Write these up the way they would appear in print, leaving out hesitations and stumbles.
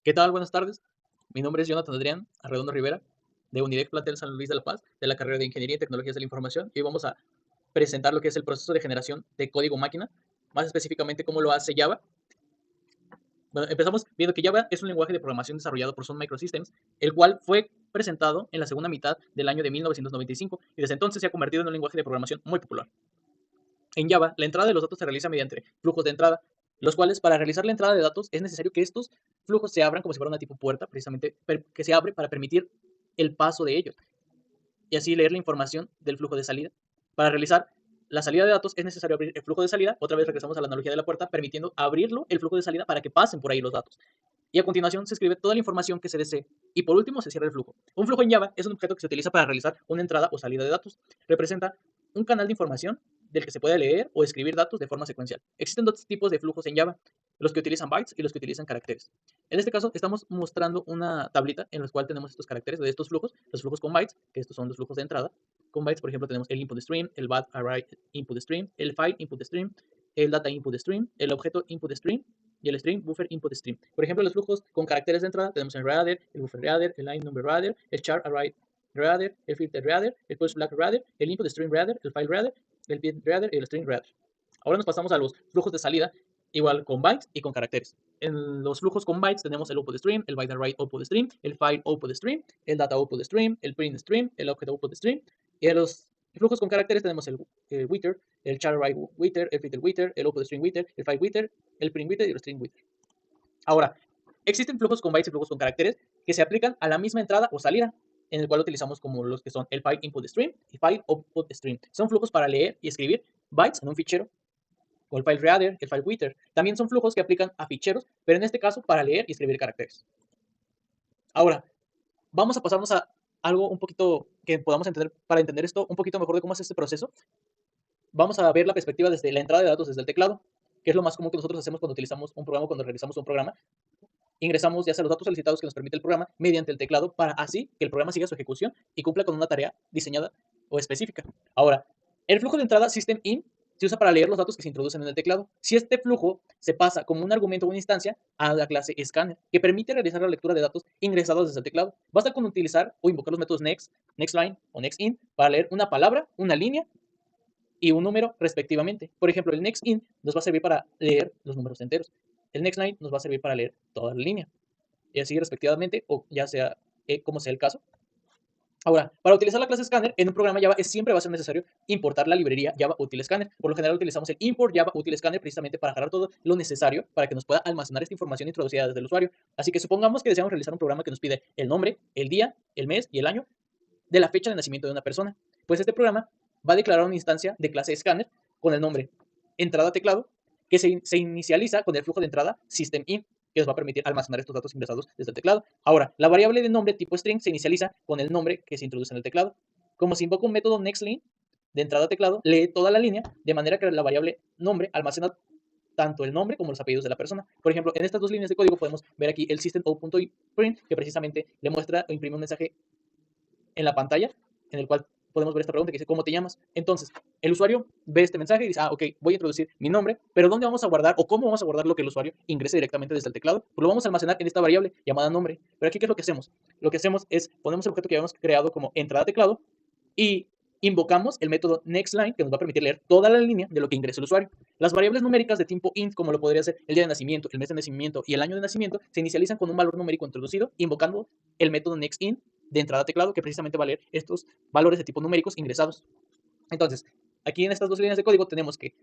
¿Qué tal? Buenas tardes. Mi nombre es Jonathan Adrián Arredondo Rivera, de Unidec Plantel San Luis de la Paz, de la carrera de Ingeniería y Tecnologías de la Información. Y hoy vamos a presentar lo que es el proceso de generación de código máquina, más específicamente cómo lo hace Java. Bueno, empezamos viendo que Java es un lenguaje de programación desarrollado por Sun Microsystems, el cual fue presentado en la segunda mitad del año de 1995 y desde entonces se ha convertido en un lenguaje de programación muy popular. En Java, la entrada de los datos se realiza mediante flujos de entrada, los cuales para realizar la entrada de datos es necesario que estos flujos se abran como si fuera una tipo puerta, precisamente que se abre para permitir el paso de ellos y así leer la información del flujo de salida. Para realizar la salida de datos es necesario abrir el flujo de salida. Otra vez regresamos a la analogía de la puerta, permitiendo abrirlo, el flujo de salida, para que pasen por ahí los datos. Y a continuación se escribe toda la información que se desee. Y por último se cierra el flujo. Un flujo en Java es un objeto que se utiliza para realizar una entrada o salida de datos. Representa un canal de información del que se puede leer o escribir datos de forma secuencial. Existen dos tipos de flujos en Java, los que utilizan bytes y los que utilizan caracteres. En este caso estamos mostrando una tablita en la cual tenemos estos caracteres de estos flujos, los flujos con bytes, que estos son los flujos de entrada. Con bytes, por ejemplo, tenemos el input stream, el bat array input stream, el file input stream, el data input stream, el objeto input stream y el string buffer input stream. Por ejemplo, los flujos con caracteres de entrada tenemos el reader, el buffer reader, el line number reader, el char array reader, el filter reader, el push flag reader, el input stream reader, el file reader, el bit reader y el string reader. Ahora nos pasamos a los flujos de salida, igual con bytes y con caracteres. En los flujos con bytes tenemos el output stream, el byte array output stream, el file output stream, el data output stream, el print stream, el object output stream. Y en los flujos con caracteres tenemos el wither, el char array wither, el filter wither, el output stream wither, el file wither, el print wither y el string wither. Ahora, existen flujos con bytes y flujos con caracteres que se aplican a la misma entrada o salida, en el cual utilizamos como los que son el file input stream y file output stream. Son flujos para leer y escribir bytes en un fichero, o el file reader, el file wither. También son flujos que aplican a ficheros, pero en este caso para leer y escribir caracteres. Ahora, vamos a pasarnos a algo un poquito que podamos entender, para entender esto un poquito mejor de cómo es este proceso. Vamos a ver la perspectiva desde la entrada de datos desde el teclado, que es lo más común que nosotros hacemos cuando utilizamos un programa, cuando realizamos un programa. Ingresamos ya sea los datos solicitados que nos permite el programa mediante el teclado para así que el programa siga su ejecución y cumpla con una tarea diseñada o específica. Ahora, el flujo de entrada system_in se usa para leer los datos que se introducen en el teclado. Si este flujo se pasa como un argumento o una instancia a la clase scanner, que permite realizar la lectura de datos ingresados desde el teclado. Basta con utilizar o invocar los métodos next, nextLine o nextIn para leer una palabra, una línea y un número respectivamente. Por ejemplo, el nextIn nos va a servir para leer los números enteros. El nextLine nos va a servir para leer toda la línea. Y así respectivamente, o ya sea como sea el caso. Ahora, para utilizar la clase Scanner en un programa Java siempre va a ser necesario importar la librería Java Util Scanner. Por lo general utilizamos el import Java Util Scanner precisamente para agarrar todo lo necesario para que nos pueda almacenar esta información introducida desde el usuario. Así que supongamos que deseamos realizar un programa que nos pide el nombre, el día, el mes y el año de la fecha de nacimiento de una persona. Pues este programa va a declarar una instancia de clase Scanner con el nombre entrada teclado que se inicializa con el flujo de entrada system_in, que nos va a permitir almacenar estos datos ingresados desde el teclado. Ahora, la variable de nombre tipo string se inicializa con el nombre que se introduce en el teclado. Como se invoca un método nextLine de entrada teclado, lee toda la línea de manera que la variable nombre almacena tanto el nombre como los apellidos de la persona. Por ejemplo, en estas dos líneas de código podemos ver aquí el system_out.print, que precisamente le muestra o imprime un mensaje en la pantalla en el cual podemos ver esta pregunta que dice ¿cómo te llamas? Entonces, el usuario ve este mensaje y dice, ok, voy a introducir mi nombre, pero ¿dónde vamos a guardar o cómo vamos a guardar lo que el usuario ingrese directamente desde el teclado? Pues lo vamos a almacenar en esta variable llamada nombre. Pero aquí, ¿qué es lo que hacemos? Lo que hacemos es, ponemos el objeto que habíamos creado como entrada teclado y invocamos el método nextLine que nos va a permitir leer toda la línea de lo que ingrese el usuario. Las variables numéricas de tipo int, como lo podría ser el día de nacimiento, el mes de nacimiento y el año de nacimiento, se inicializan con un valor numérico introducido, invocando el método nextIn de entrada teclado, que precisamente va a leer estos valores de tipo numéricos ingresados. Entonces, aquí en estas dos líneas de código tenemos que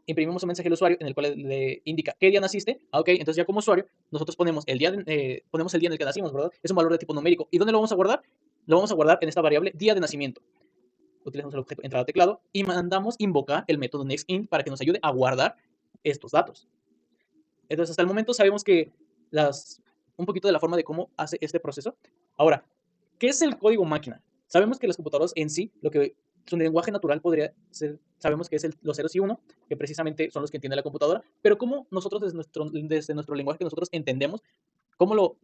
imprimimos un mensaje al usuario en el cual le indica qué día naciste. Ok, entonces ya como usuario, nosotros ponemos el día en el que nacimos, ¿verdad? Es un valor de tipo numérico. ¿Y dónde lo vamos a guardar? Lo vamos a guardar en esta variable día de nacimiento. Utilizamos el objeto entrada teclado y mandamos invocar el método nextInt para que nos ayude a guardar estos datos. Entonces, hasta el momento sabemos que un poquito de la forma de cómo hace este proceso. Ahora, ¿qué es el código máquina? Sabemos que las computadoras en sí, su lenguaje natural podría ser, sabemos que es los ceros y uno, que precisamente son los que entiende la computadora, pero cómo nosotros desde nuestro lenguaje que nosotros entendemos, cómo lo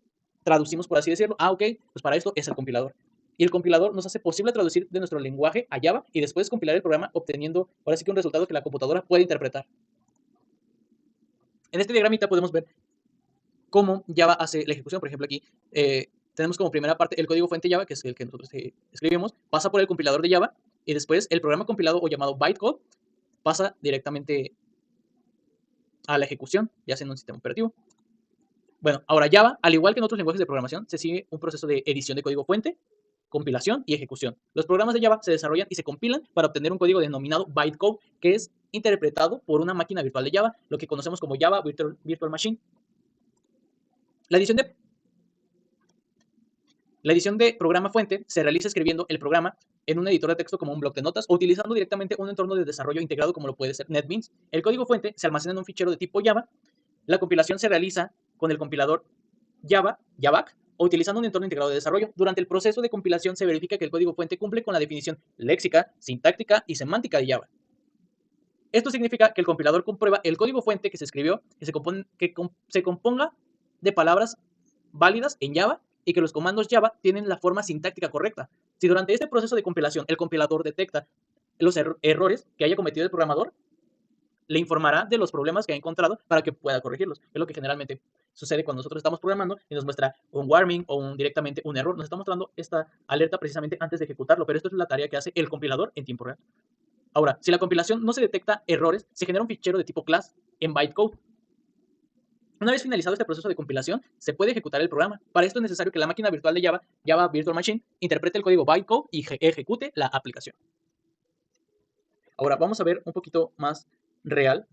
traducimos, por así decirlo. Ok, pues para esto es el compilador. Y el compilador nos hace posible traducir de nuestro lenguaje a Java y después compilar el programa obteniendo, ahora sí que un resultado que la computadora puede interpretar. En este diagramita podemos ver cómo Java hace la ejecución. Por ejemplo, aquí tenemos como primera parte el código fuente Java, que es el que nosotros escribimos, pasa por el compilador de Java y después el programa compilado o llamado bytecode pasa directamente a la ejecución, ya sea en un sistema operativo. Bueno, ahora Java, al igual que en otros lenguajes de programación, se sigue un proceso de edición de código fuente, compilación y ejecución. Los programas de Java se desarrollan y se compilan para obtener un código denominado bytecode, que es interpretado por una máquina virtual de Java, lo que conocemos como Java Virtual Machine. La edición de programa fuente se realiza escribiendo el programa en un editor de texto como un bloc de notas o utilizando directamente un entorno de desarrollo integrado como lo puede ser NetBeans. El código fuente se almacena en un fichero de tipo Java. La compilación se realiza con el compilador Javac, o utilizando un entorno integrado de desarrollo. Durante el proceso de compilación se verifica que el código fuente cumple con la definición léxica, sintáctica y semántica de Java. Esto significa que el compilador comprueba el código fuente que se escribió, que se componga de palabras válidas en Java y que los comandos Java tienen la forma sintáctica correcta. Si durante este proceso de compilación el compilador detecta los errores que haya cometido el programador, le informará de los problemas que ha encontrado para que pueda corregirlos. Es lo que generalmente sucede cuando nosotros estamos programando y nos muestra un warning o directamente un error. Nos está mostrando esta alerta precisamente antes de ejecutarlo, pero esto es la tarea que hace el compilador en tiempo real. Ahora, si la compilación no se detecta errores, se genera un fichero de tipo class en bytecode. Una vez finalizado este proceso de compilación, se puede ejecutar el programa. Para esto es necesario que la máquina virtual de Java, Java Virtual Machine, interprete el código bytecode y ejecute la aplicación. Ahora, vamos a ver un poquito más real.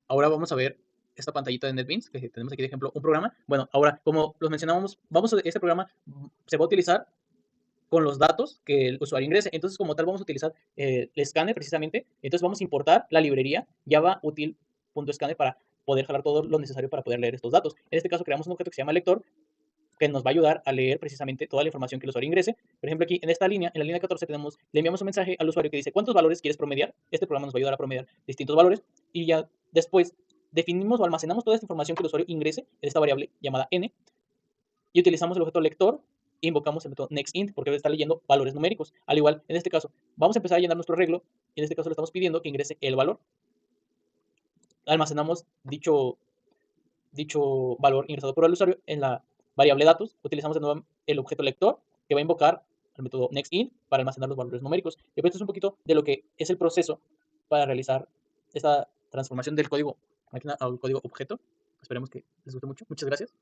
Ahora vamos a ver esta pantallita de NetBeans, que tenemos aquí de ejemplo un programa. Bueno, ahora, como los mencionábamos, este programa se va a utilizar con los datos que el usuario ingrese. Entonces, como tal, vamos a utilizar el scanner precisamente. Entonces, vamos a importar la librería Java util.scanner para poder jalar todo lo necesario para poder leer estos datos. En este caso, creamos un objeto que se llama lector, que nos va a ayudar a leer precisamente toda la información que el usuario ingrese. Por ejemplo, aquí en esta línea, en la línea 14, le enviamos un mensaje al usuario que dice cuántos valores quieres promediar. Este programa nos va a ayudar a promediar distintos valores y ya después definimos o almacenamos toda esta información que el usuario ingrese en esta variable llamada n y utilizamos el objeto lector e invocamos el método nextInt porque está leyendo valores numéricos. Al igual, en este caso, vamos a empezar a llenar nuestro arreglo y en este caso le estamos pidiendo que ingrese el valor. Almacenamos dicho valor ingresado por el usuario en la variable datos. Utilizamos de nuevo el objeto lector que va a invocar el método nextInt para almacenar los valores numéricos. Y esto es un poquito de lo que es el proceso para realizar esta transformación del código máquina al código objeto. Esperemos que les guste mucho. Muchas gracias.